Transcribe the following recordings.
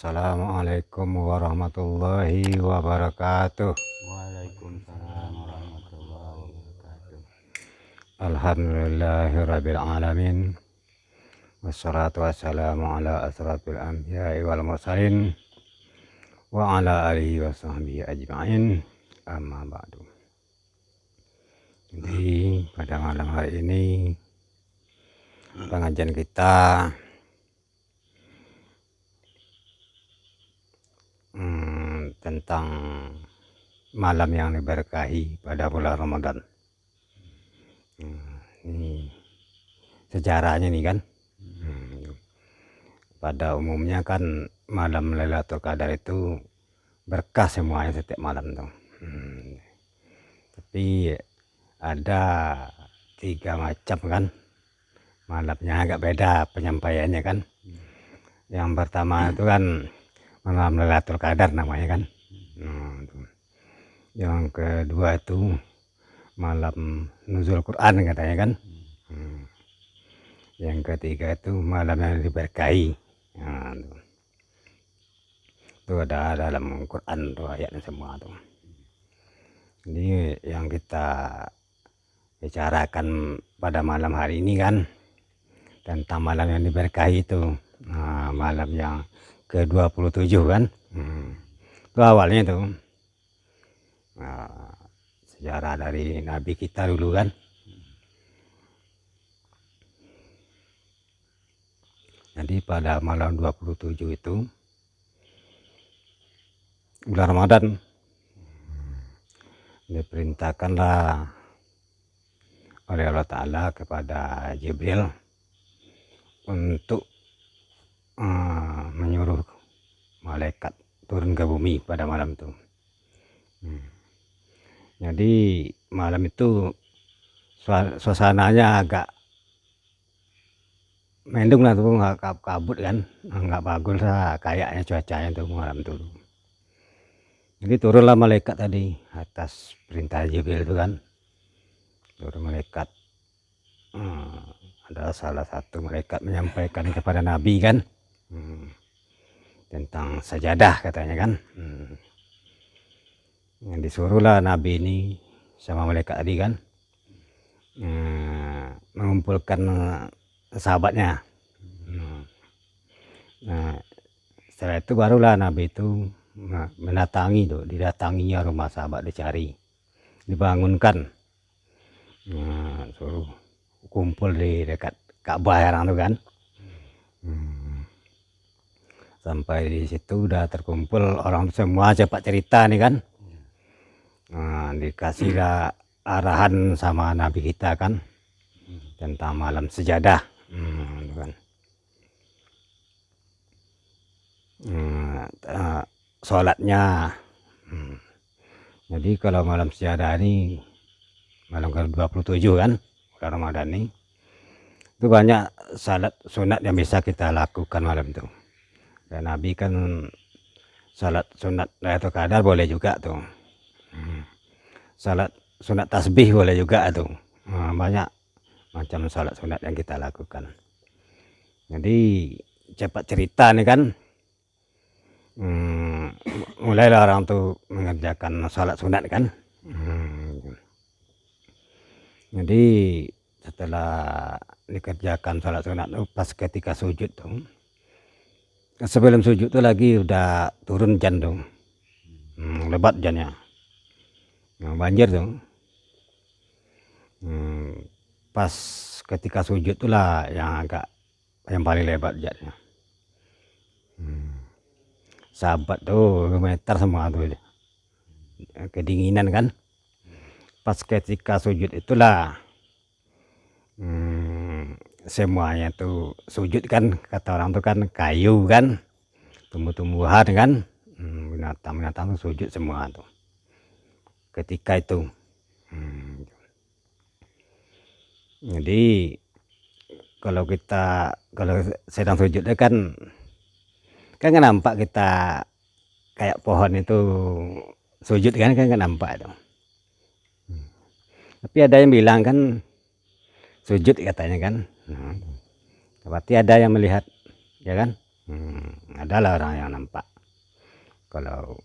Assalamualaikum warahmatullahi wabarakatuh. Waalaikumsalam warahmatullahi wabarakatuh. Alhamdulillahirabbil alamin. Wassalatu wassalamu ala asrafil anbiya'i wal mursalin wa ala alihi wa sahbihi ajma'in. Amma ba'du. Jadi pada malam hari ini pengajian kita tentang malam yang diberkahi pada bulan Ramadan. Ini sejarahnya nih kan. Pada umumnya kan malam Lailatul Qadar itu berkah semuanya setiap malam tuh. Tapi ada 3 macam kan. Malamnya agak beda penyampaiannya kan. Yang pertama itu kan malam Lailatul Qadar namanya kan. Yang kedua itu malam nuzul Quran katanya kan. Yang ketiga itu malam yang diberkahi. Itu ada dalam Quran tuh ayatnya semua tuh. Jadi yang kita bicarakan pada malam hari ini kan tentang malam yang diberkahi itu. Malam yang ke-27 kan. Itu awalnya tuh sejarah dari Nabi kita dulu kan. Jadi pada malam 27 itu bulan Ramadan diperintahkanlah oleh Allah Ta'ala kepada Jibril untuk menyuruh malaikat turun ke bumi pada malam itu. Jadi malam itu suasananya agak mendung lah tuh, nggak kabut kan, nggak bagus lah kayaknya cuacanya tuh malam itu. Jadi turunlah malaikat tadi atas perintah Jibril itu kan. Turun malaikat, ada salah satu malaikat menyampaikan kepada Nabi kan tentang sajadah katanya kan. Yang disuruhlah Nabi ini sama malaikat tadi kan mengumpulkan sahabatnya. Setelah itu barulah Nabi itu didatangi rumah sahabat, dicari, dibangunkan, suruh kumpul di dekat Ka'bah orang itu kan. Sampai di situ udah terkumpul orang semua cepat cerita nih kan. Dikasihlah arahan sama Nabi kita kan tentang malam sejadah kan. Sholatnya jadi kalau malam sejadah ini malam ke-27 kan bulan Ramadan ini itu banyak salat sunat yang bisa kita lakukan malam itu. Dan Nabi kan salat sunat Lailatul Qadar boleh juga tuh. Salat sunat tasbih boleh juga tuh. Banyak macam salat sunat yang kita lakukan. Jadi cepat cerita nih kan. Mulailah orang tuh mengerjakan salat sunat kan. Jadi setelah dikerjakan salat sunat tuh pas ketika sujud tuh, sebelum sujud tuh lagi udah turun hujan tuh, lebat hujannya, banjir tuh. Pas ketika sujud tuh lah yang paling lebat hujannya. Sahabat tuh gemetar semua tuh, kedinginan kan. Pas ketika sujud itulah semuanya tuh sujud kan, kata orang tuh kan kayu kan, tumbuh-tumbuhan kan, binatang-binatang tuh sujud semua tuh ketika itu. Jadi kalau sedang sujud kan nggak nampak kita kayak pohon itu sujud kan nggak nampak itu. Tapi ada yang bilang kan sujud katanya kan. Berarti ada yang melihat ya kan. Adalah orang yang nampak kalau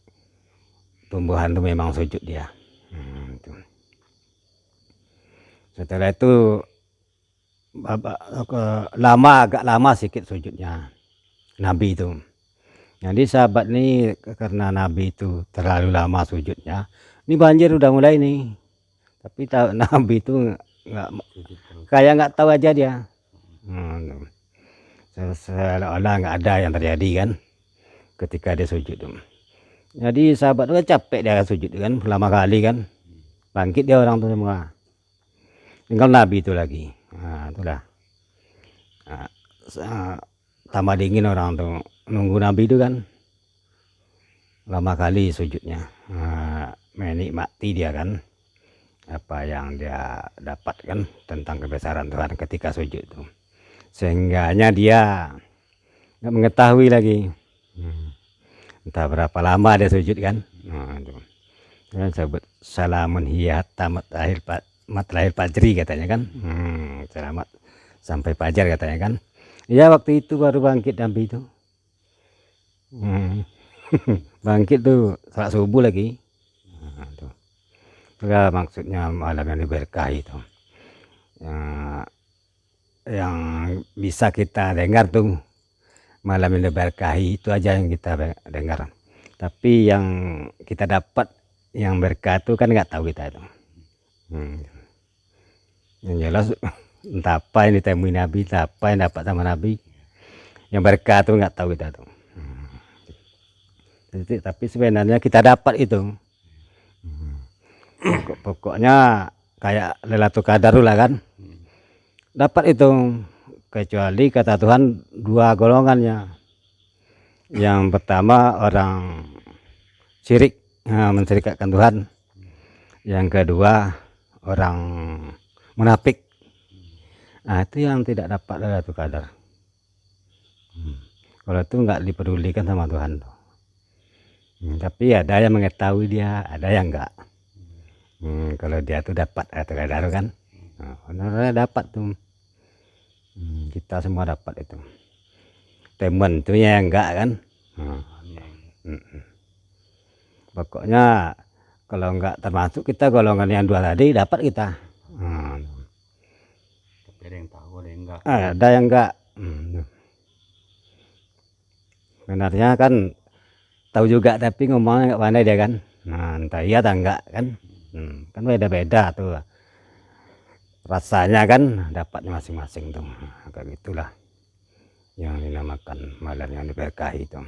tumbuhan itu memang sujud dia. Itu. Setelah itu agak lama sedikit sujudnya Nabi itu. Jadi sahabat ini karena Nabi itu terlalu lama sujudnya, ini banjir udah mulai nih. Tapi Nabi itu Sujud terus. kayak nggak tahu aja dia. Seolah-olah nggak ada yang terjadi kan ketika dia sujud itu. Jadi sahabat itu capek dia sujud kan lama kali kan, bangkit dia orang tuh semua. Tinggal Nabi itu lagi. Itulah. Tambah dingin orang tuh nunggu Nabi itu kan lama kali sujudnya, menikmati dia kan apa yang dia dapatkan tentang kebesaran Tuhan ketika sujud itu, sehingganya dia nggak mengetahui lagi entah berapa lama dia sujud kan. Itu kan sebut salamun hiya tamat lahir fajri katanya kan. Selamat sampai fajar katanya kan. Ya waktu itu baru bangkit Nabi itu. Bangkit tuh salat subuh lagi. Itulah maksudnya malam yang diberkahi itu. Yang bisa kita dengar tuh malam yang diberkahi itu aja yang kita dengar. Tapi yang kita dapat yang berkah itu kan nggak tahu kita itu. Yang jelas entah apa yang ditemui Nabi, entah apa yang dapat sama Nabi, yang berkah itu nggak tahu kita tuh. Tapi sebenarnya kita dapat itu. Pokoknya kayak Lailatul Qadar lah kan, dapat itu, kecuali kata Tuhan dua golongannya. Yang pertama orang syirik, mensyirikatkan Tuhan. Yang kedua orang munafik. Itu yang tidak dapat Lailatul Qadar. Kalau itu nggak dipedulikan sama Tuhan. Tapi ada yang mengetahui dia, ada yang enggak. Kalau dia tuh dapat Lailatul Qadar kan, benar dapat tuh. Kita semua dapat itu. Temen tuh ya enggak kan. Pokoknya kalau enggak termasuk kita golongan yang dua tadi dapat kita. Tapi ada yang tahu, ada yang enggak. Ada yang enggak. Sebenarnya kan tahu juga tapi ngomongnya nggak pandai dia kan. Entah iya atau enggak kan. Kan beda-beda tuh rasanya kan, dapatnya masing-masing tuh. Kayak gitulah yang dinamakan malam yang diberkahi itu.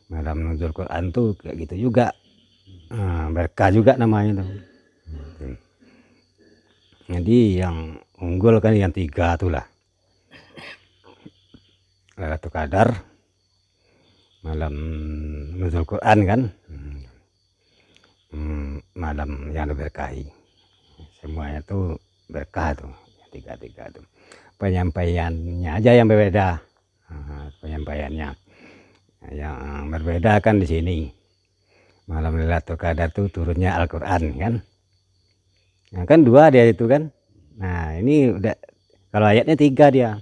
Malam nuzul Quran tuh kayak gitu juga, berkah juga namanya tuh. Jadi yang unggul kan yang tiga tuh lah, Lailatul Qadar, malam nuzul Quran kan, malam yang diberkahi. Semuanya tuh berkah tuh, tiga-tiga tuh. Penyampaiannya aja yang berbeda. Penyampaiannya yang berbeda kan di sini. Malam Lailatul Qadar tuh turunnya Al-Quran kan. Nah kan dua dia itu kan. Nah ini udah kalau ayatnya tiga dia.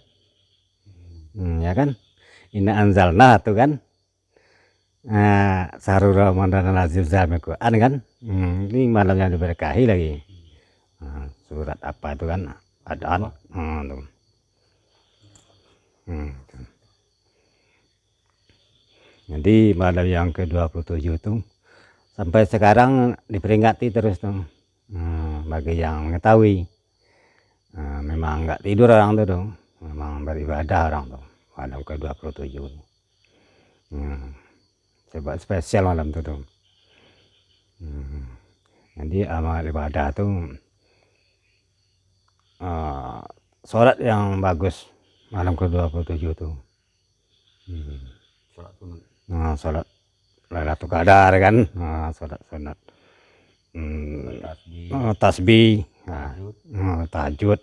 Ya kan. Inna anzalna tuh kan. Sahrul Ramadan al-azim Quran kan. Ini malam yang diberkahi lagi. Surat apa itu kan? Adaan. Jadi malam yang ke-27 itu sampai sekarang diperingati terus tuh. Bagi yang mengetahui, memang nggak tidur orang tuh, memang beribadah orang tuh malam ke-27. Sebab spesial malam tuh. Jadi amal ibadah tuh sholat yang bagus malam ke-27 tuh. Sholat sunat. Sholat Lailatul Qadar kan, sholat sunat, tasbih, tahajud.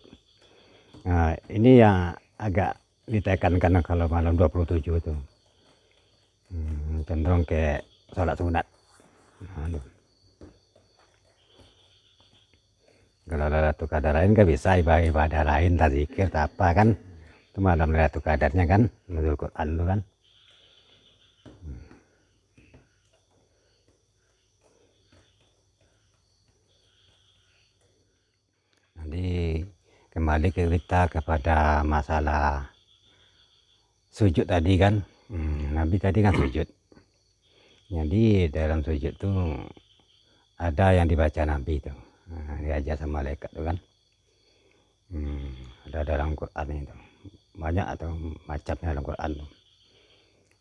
Ini yang agak ditekankan kalau malam 27 itu, cenderung kayak sholat sunat. Kalau Lailatul Qadar lain kan bisa ibadah lain, zikir apa kan, Itu malam Lailatul Qadarnya kan, nuzul Quran itu kan. Jadi kembali ke kita kepada masalah sujud tadi kan. Nabi tadi kan sujud. Jadi dalam sujud tuh ada yang dibaca Nabi itu, diajar sama malaikat tuh kan. Ada dalam Quran itu banyak atau macamnya dalam Quran tuh.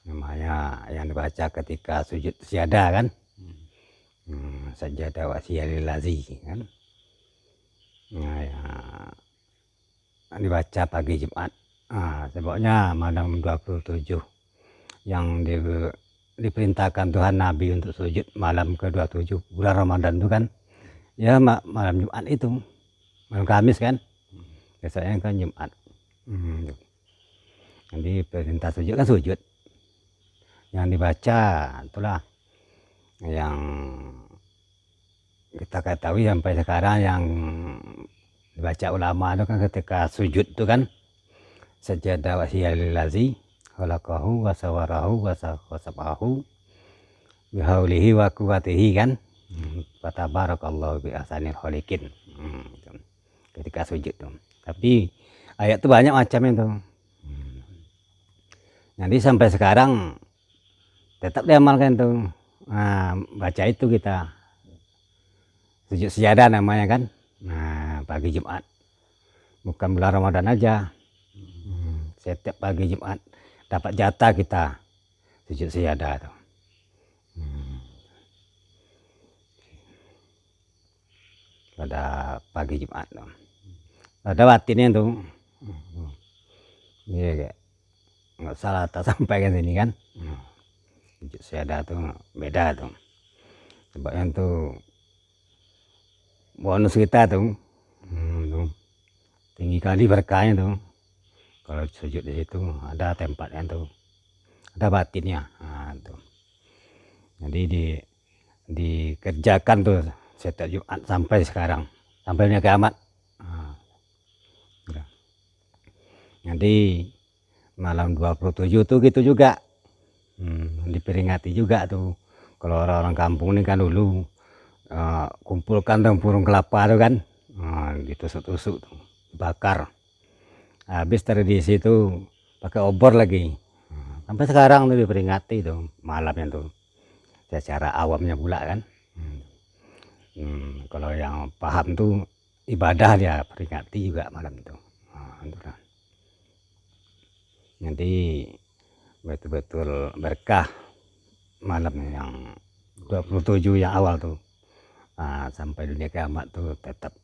Namanya yang dibaca ketika sujud syahadah kan. Sajadah wa siyalil lazi kan. Nah, ya, dibaca pagi Jumat. Sebabnya malam 27 yang diperintahkan Tuhan Nabi untuk sujud malam ke-27 bulan Ramadan itu kan. Ya malam Jumat itu. Malam Kamis kan. Biasanya kan Jumat. Jadi perintah sujud kan sujud. Yang dibaca itulah yang kita ketahui sampai sekarang yang dibaca ulama itu kan ketika sujud itu kan sajadah wa siyalil lazi khalaqahu wa sawarahu wa sabahu bihaulihi wa quwwatihi kan. Fatabarakallahu bi ahsanil khaliqin. Ketika sujud tuh. Tapi ayat itu banyak macam itu. Jadi sampai sekarang tetap diamalkan tuh. Baca itu kita. Sujud syahadah namanya kan. Pagi Jumat. Bukan bulan Ramadan aja. Setiap pagi Jumat dapat jatah kita sujud syahadah tuh. Pada pagi Jumat tuh. Ada batinnya tuh. Iya, nggak salah tak sampaikan sini kan. Sujud syahadah tuh beda tuh. Sebabnya tuh bonus kita tuh. Tinggi kali berkahnya tuh. Kalau sujud di situ ada tempatnya tuh. Ada batinnya. Tuh. Jadi dikerjakan tuh setiap Jumat sampai sekarang. Sampai dunia kiamat. Jadi malam 27 tuh gitu juga. Diperingati juga tuh. Kalau orang-orang kampung ini kan dulu kumpulkan tuh burung kelapa tuh kan. Ditusuk-tusuk tuh, bakar. Habis tradisi itu pakai obor lagi. Sampai sekarang tuh diperingati tuh malamnya tuh. Secara awamnya pula kan. Kalau yang paham tuh ibadah dia peringati juga malam itu. Jadi betul-betul berkah malam yang 27 yang awal tuh. Sampai dunia kiamat tuh tetap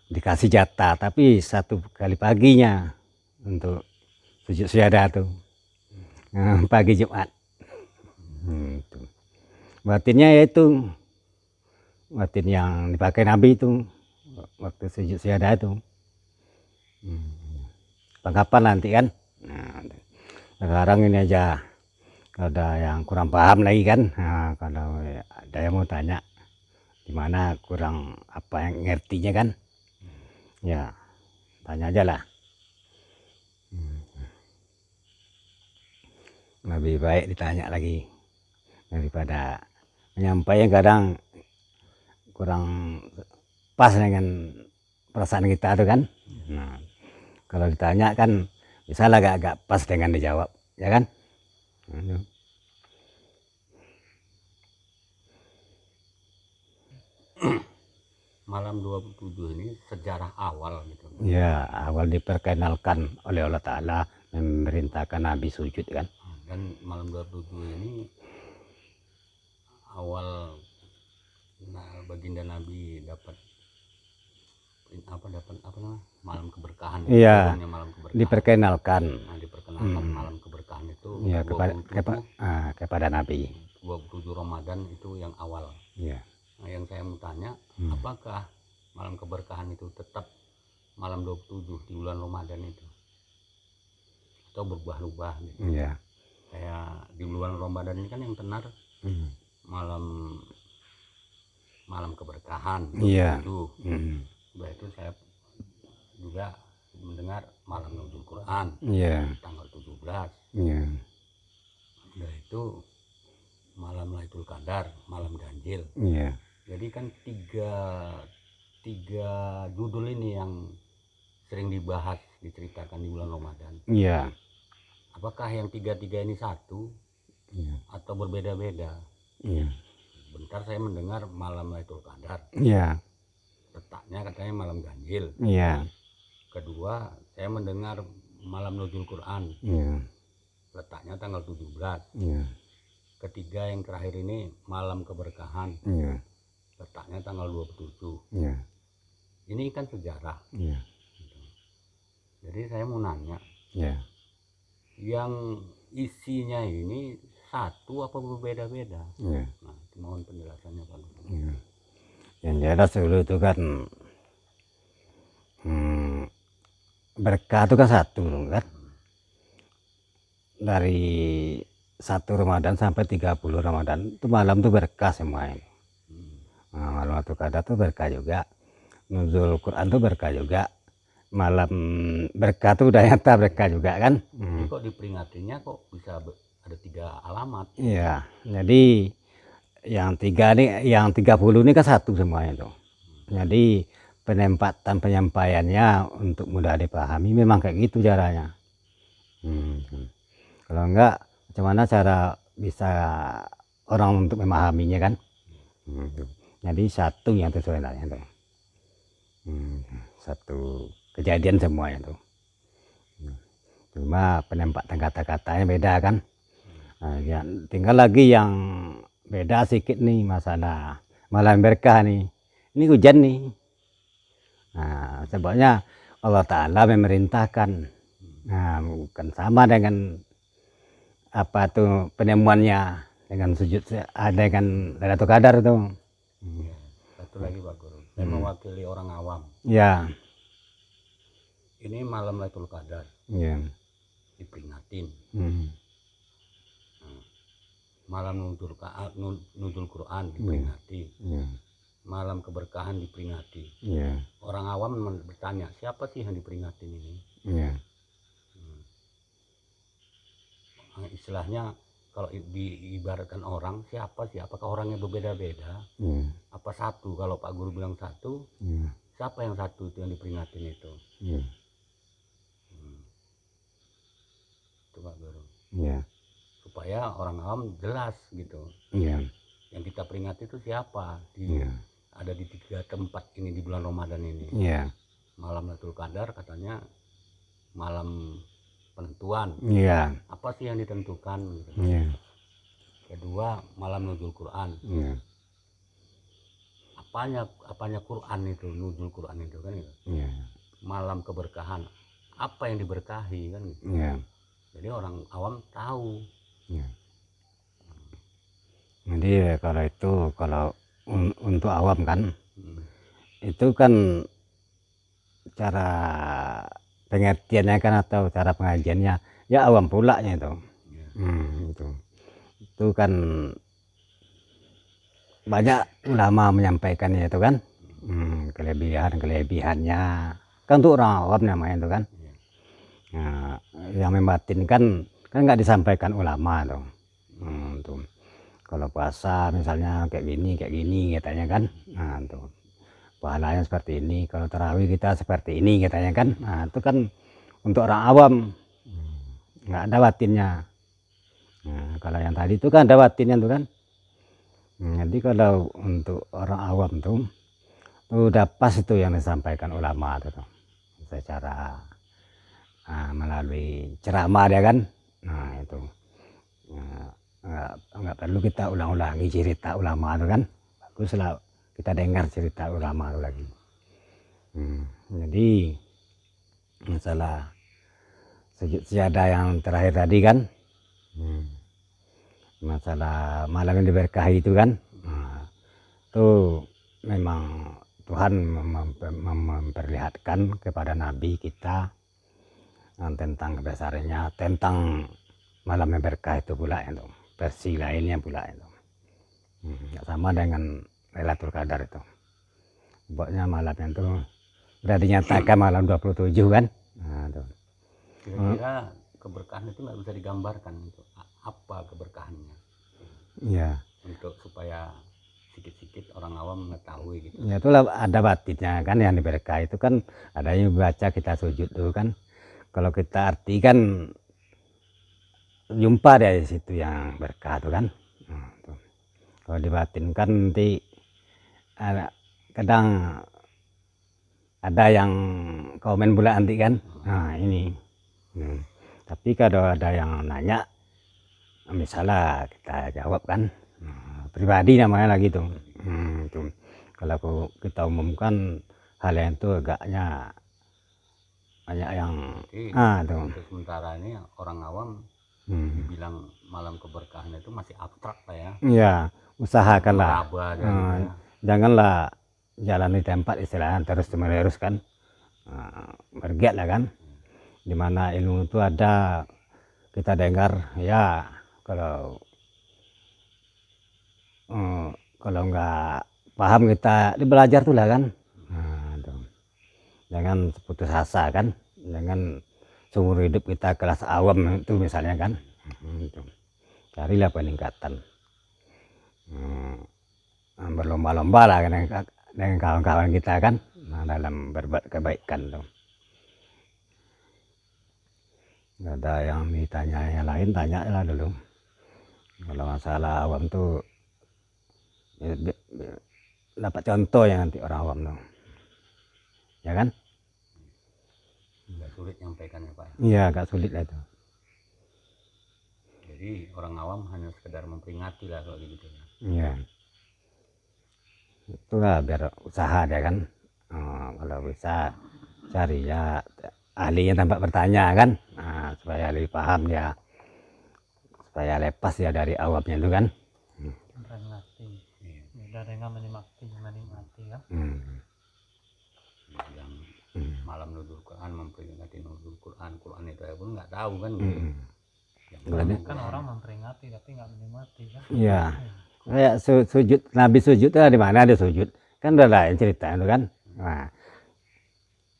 dikasih jatah, tapi satu kali paginya untuk sujud syahadah tuh. Pagi Jumat. Batinnya yaitu batin yang dipakai Nabi itu waktu sujud syahadah itu. Kapan nanti kan. Sekarang ini aja ada yang kurang paham lagi kan. Kalau ada yang mau tanya gimana kurang apa yang ngertinya kan, ya tanya aja lah. Lebih baik ditanya lagi daripada menyampaikan kadang kurang pas dengan perasaan kita tuh kan. Kalau ditanya kan bisa lah agak pas dengan dijawab, ya kan? Malam 27 ini sejarah awal gitu. Ya, awal diperkenalkan oleh Allah Ta'ala memerintahkan Nabi sujud kan. Dan malam 27 ini awal baginda Nabi dapat apa malam keberkahan. Iya, malam keberkahan. diperkenalkan. Diperkenalkan malam keberkahan itu Ya, kepada Nabi. 27 Ramadan itu yang awal. Ya. Nah, yang saya mau tanya, apakah malam keberkahan itu tetap malam 27 di bulan Ramadan itu? Atau berubah-ubah gitu? Iya. Kayak di bulan Ramadan ini kan yang tenar malam keberkahan. Iya. Itu. Itu saya juga mendengar malam Nuzul Quran Iya. tanggal 17. Iya. Udah itu malam Lailatul Qadar, malam ganjil. Iya. Jadi kan tiga judul ini yang sering dibahas, diceritakan di bulan Ramadan. Iya. Apakah yang tiga-tiga ini satu Iya. atau berbeda-beda? Iya. Bentar saya mendengar malam Lailatul Qadar, Iya. letaknya katanya malam ganjil. Iya. Kedua, saya mendengar malam Nuzul Quran, Iya. letaknya tanggal 17. Iya. Ketiga yang terakhir ini malam keberkahan, Iya. letaknya tanggal 27. Iya. Ini kan sejarah. Iya. Jadi saya mau nanya, Iya. yang isinya ini satu apa berbeda-beda? Iya. Nah, mohon penjelasannya Pak Guru. Iya. Yang jelas dulu itu kan berkah itu kan satu kan, dari 1 Ramadan sampai 30 Ramadan itu malam tuh berkah semuanya. Nah, malam Lailatul Qadar tuh berkah juga, Nuzul Quran tuh berkah juga, malam berkah tuh udah nyata berkah juga kan. Jadi kok diperingatinya kok bisa ada 3 alamat? Iya, jadi yang 3 nih, yang 30 ini kan satu semuanya tuh. Jadi penempatan penyampaiannya untuk mudah dipahami memang kayak gitu caranya. Kalau enggak, macam mana cara bisa orang untuk memahaminya kan? Jadi satu yang itu sebenarnya tuh. Satu kejadian semuanya tuh. Cuma penempatan kata-katanya beda kan? Nah, ya, tinggal lagi yang beda sedikit nih masalah malam berkah nih. Ini hujan nih. Nah, sebabnya Allah Ta'ala memerintahkan. Nah, bukan sama dengan apa tuh penemuannya dengan sujud dengan Lailatul Qadar tuh. Satu lagi Pak Guru, saya mewakili orang awam. Ya. Ini malam Lailatul Qadar Ya. diperingatin. Malam Nuzul Quran diperingati. Malam keberkahan diperingati. Orang awam bertanya, siapa sih yang diperingatin ini? Istilahnya kalau diibaratkan orang, siapa sih? Apakah orangnya berbeda-beda? Apa satu? Kalau Pak Guru bilang satu, siapa yang satu itu yang diperingatin itu? Itu Pak Guru. Supaya orang awam jelas gitu. Yang kita peringati itu siapa? Ada di 3 tempat ini di bulan Ramadan ini. Malam Lailatul Qadar katanya malam penentuan. Apa sih yang ditentukan? Gitu. Kedua, malam Nuzul Quran. Apanya Quran itu, Nuzul Quran itu kan gitu. Malam keberkahan. Apa yang diberkahi kan gitu. Jadi orang awam tahu. Jadi kalau untuk awam kan, itu kan cara pengertiannya kan atau cara pengajiannya ya awam pula nya itu. Itu kan banyak ulama menyampaikannya itu kan, kelebihannya kan untuk orang awam namanya itu kan. Nah, yang membatinkan kan nggak disampaikan ulama tuh. Tuh. Kalau puasa misalnya kayak gini katanya kan. Nah, tuh. Pahalanya seperti ini, kalau tarawih kita seperti ini katanya kan. Nah, itu kan untuk orang awam nggak ada batinnya. Nah, kalau yang tadi itu kan ada batinnya tuh kan. Jadi kalau untuk orang awam tuh udah pas itu yang disampaikan ulama tuh, secara melalui ceramah dia kan. Nah itu nggak perlu kita ulang-ulangi cerita ulama itu kan, baguslah kita dengar cerita ulama itu lagi. Jadi masalah sujud syahadah yang terakhir tadi kan, masalah malam yang diberkahi itu kan, itu memang Tuhan memperlihatkan kepada Nabi kita tentang kebesarannya, tentang malam yang berkah itu pula itu, versi lainnya pula itu. Sama dengan Lailatul Qadar itu. Pokoknya malam itu sudah dinyatakan malam 27 kan. Nah, tuh. Kira-kira keberkahan itu nggak bisa digambarkan itu apa keberkahannya? Ya. Untuk supaya sedikit-sedikit orang awam mengetahui gitu. Ya itulah ada batinnya kan yang diberkah itu kan adanya baca kita sujud dulu kan. Kalau kita artikan jumpa dari situ yang berkah tuh kan. Nah, tuh. Kalau dibatinkan nanti ada, kadang ada yang komen pula nanti kan. Nah ini. Tapi kalau ada yang nanya, misalnya kita jawab kan, pribadi namanya lagi tuh. Tuh. Kalau kita umumkan hal yang itu agaknya banyak yang tuh. Untuk sementara ini orang awam dibilang malam keberkahan itu masih abstrak lah ya. Iya, usahakanlah. Janganlah jalan di tempat istilahnya terus menerus kan. Bergiat lah kan. Dimana ilmu itu ada, kita dengar ya, kalau nggak paham kita belajar tuh lah kan. Jangan putus asa kan, jangan seumur hidup kita kelas awam itu misalnya kan. Carilah peningkatan, berlomba-lomba lah dengan kawan-kawan kita kan, dalam berbuat kebaikan tuh. Nggak ada yang ditanya yang lain, tanya lah dulu. Kalau masalah awam tuh dapat contoh ya nanti orang awam tuh, ya kan? Nggak sulit nyampaikannya Pak. Iya, agak sulit lah itu. Jadi orang awam hanya sekedar memperingati lah kalau gitu ya. Iya. Itulah biar usaha deh kan. Kalau bisa cari ya ahli yang tanpa bertanya kan, supaya lebih paham ya, supaya lepas ya dari awamnya itu kan. Beda dengan menikmati kan. Yang malam nuzul Quran memperingati nuzul Quran itu ya pun nggak tahu kan. Kan orang memperingati tapi nggak menikmati kan. Iya. Kayak sujud, Nabi sujud itu di mana dia sujud? Kan udah lain cerita itu kan. Nah,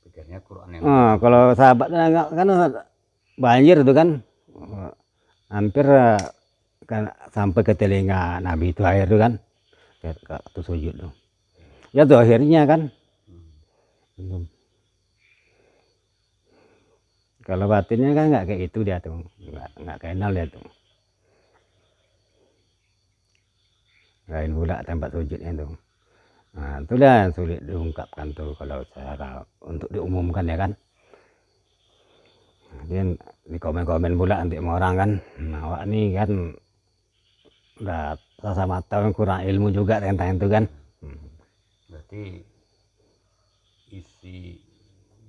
pikirnya Quran yang kalau sahabat kan banjir itu kan, hampir kan sampai ke telinga Nabi itu air itu kan, waktu sujud tuh. Ya tuh akhirnya kan. Kalau batinnya kan nggak kayak itu dia tuh, nggak kenal dia tuh. Lain pula tempat sujudnya tuh. Nah, itulah yang sulit diungkapkan tuh kalau secara untuk diumumkan ya kan. Dia di komen-komen pula nanti sama orang kan, awak nih kan udah sama tahu kurang ilmu juga tentang itu kan. Berarti isi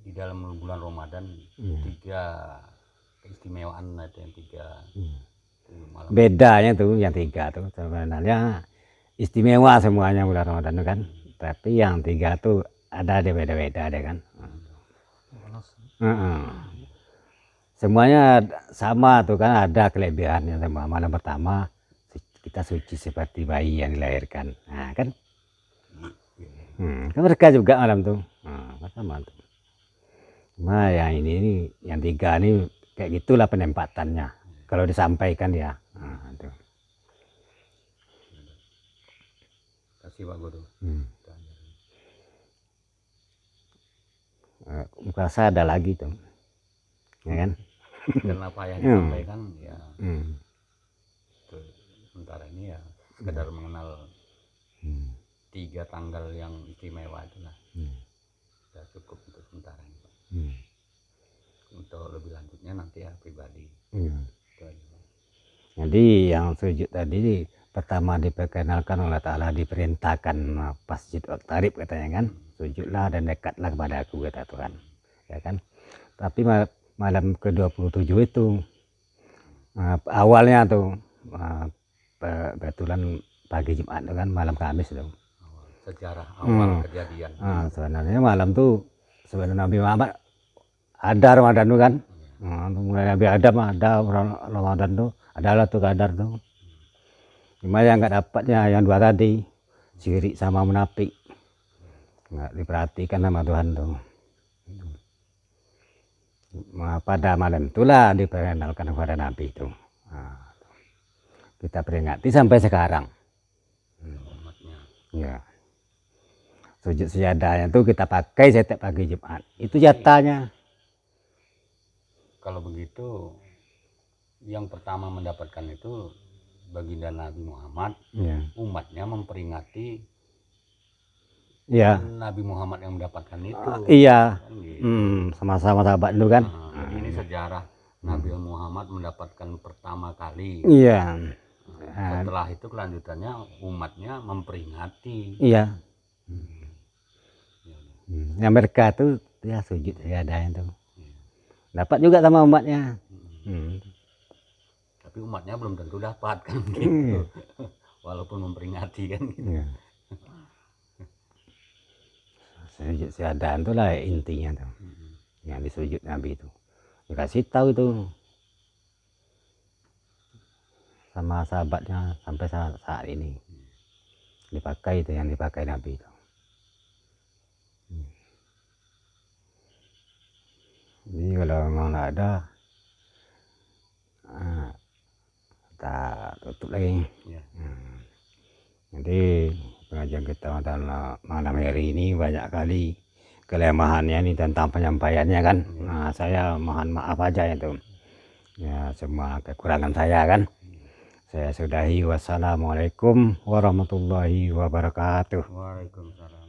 di dalam bulan Ramadan 3 keistimewaan itu yang 3 malam. Bedanya tuh yang 3 tuh sebenarnya istimewa semuanya bulan Ramadan itu kan, tapi yang 3 tuh ada beda-beda deh kan. Semuanya sama tuh kan, ada kelebihannya semua. Malam pertama kita suci seperti bayi yang dilahirkan, nah kan. Kan mereka juga malam tuh, sama tuh. Nah yang ini yang 3 ini kayak gitulah penempatannya kalau disampaikan ya. Tuh. Kasih Pak Guru. Merasa ada lagi tuh, ya kan? Dan apa yang disampaikan ya sementara ini ya sekedar mengenal 3 tanggal yang istimewa itulah. Sudah cukup untuk sementara ini Pak. Untuk lebih lanjutnya nanti ya pribadi. Jadi yang sujud tadi pertama diperkenalkan oleh Ta'ala, diperintahkan pasjid waqtarib katanya kan, sujudlah dan dekatlah kepada aku kata Tuhan, ya kan. Tapi malam ke-27 itu awalnya tuh kebetulan pagi Jumat itu kan, malam Kamis itu sejarah awal kejadian. Sebenarnya malam tuh sebenarnya Nabi Muhammad ada Ramadan tuh kan. Mulai Nabi Adam ada Ramadan tuh, adalah tuh kadar tuh. Cuma yang nggak dapatnya yang 2 tadi, syirik sama munafik, nggak diperhatikan sama Tuhan tuh. Pada malam itulah diperkenalkan kepada Nabi itu. Nah, kita peringati sampai sekarang. Ya. Sujud sujadanya itu kita pakai setiap pagi Jumat. Itu jatahnya. Kalau begitu, yang pertama mendapatkan itu baginda Nabi Muhammad, ya. Umatnya memperingati ya. Nabi Muhammad yang mendapatkan itu. Iya. Kan gitu. Sama-sama sahabat dulu kan. Jadi ini sejarah Nabi Muhammad mendapatkan pertama kali. Iya. Setelah itu kelanjutannya umatnya memperingati. Iya. Yang mereka tuh ya sujud sujadanya tuh. Dapat juga sama umatnya. Tapi umatnya belum tentu dapat kan gitu. Walaupun memperingati kan gitu. Iya. Sujud sujadaan itu lah intinya tuh. Yang disujud Nabi itu. Dikasih tahu itu sama sahabatnya sampai saat ini. Dipakai itu yang dipakai Nabi itu. Jadi kalau memang tidak ada, kita tutup lagi. Ya. Jadi pengajian kita malam hari ini banyak kali kelemahannya ini tentang penyampaiannya kan. Nah, saya mohon maaf aja itu. Ya, semua kekurangan saya kan. Saya sudahi. Wassalamualaikum warahmatullahi wabarakatuh. Waalaikumsalam.